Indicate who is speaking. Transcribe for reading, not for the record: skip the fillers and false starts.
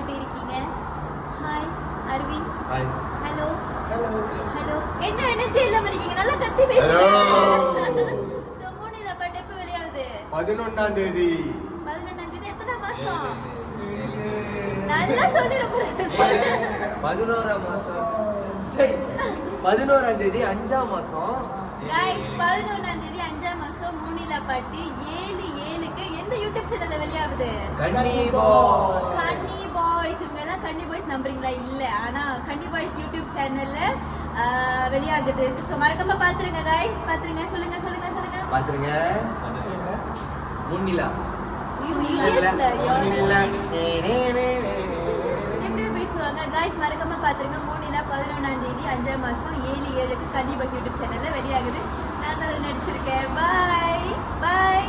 Speaker 1: எப்படி இருக்கீங்க? Hi Aravind.
Speaker 2: Hi.
Speaker 1: Hello.
Speaker 2: Hello.
Speaker 1: Hello. என்ன எனர்ஜி இல்லாம இருக்கீங்க? நல்லா கத்தி பேசுங்க. சோ மூணில பட் எப்ப வெளியாகுது?
Speaker 2: 11ஆம் தேதி.
Speaker 1: 11ஆம் தேதி எத்தனை மாசம்? நல்லா சொல்லிர போறீங்க.
Speaker 2: 11ஆம் மாசம். சரி. 11ஆம் தேதி 5ஆம் மாசம்.
Speaker 1: गाइस 11ஆம் தேதி 5ஆம் மாசம் மூணில பட்டு 7/7க்கு எந்த யூடியூப் சேனல்ல வெளியாகுது?
Speaker 2: கன்னி பாய்.
Speaker 1: கன்னி பாய்ஸ். இவங்க எல்லாம் கன்னி பாய்ஸ் நம்புறீங்களா? இல்ல. ஆனா கன்னி பாய்ஸ் யூடியூப் சேனல்ல வெளியாகுது. சோ மறக்காம பாத்துருங்க गाइस. பாத்துருங்க. சொல்லுங்க சொல்லுங்க சொல்லுங்க.
Speaker 2: பாத்துருங்க. முன்னிலா.
Speaker 1: எப்படியோ பேசுவாங்க गाइस. மறக்காம பாத்துருங்க. மூணில 11ஆம் தேதி 5ஆம் மாசம் 7/7க்கு கன்னி பாய்ஸ் யூடியூப் சேனல்ல வெளியாகுது. நான் தான் நடிச்சிருக்கேன். Bye by.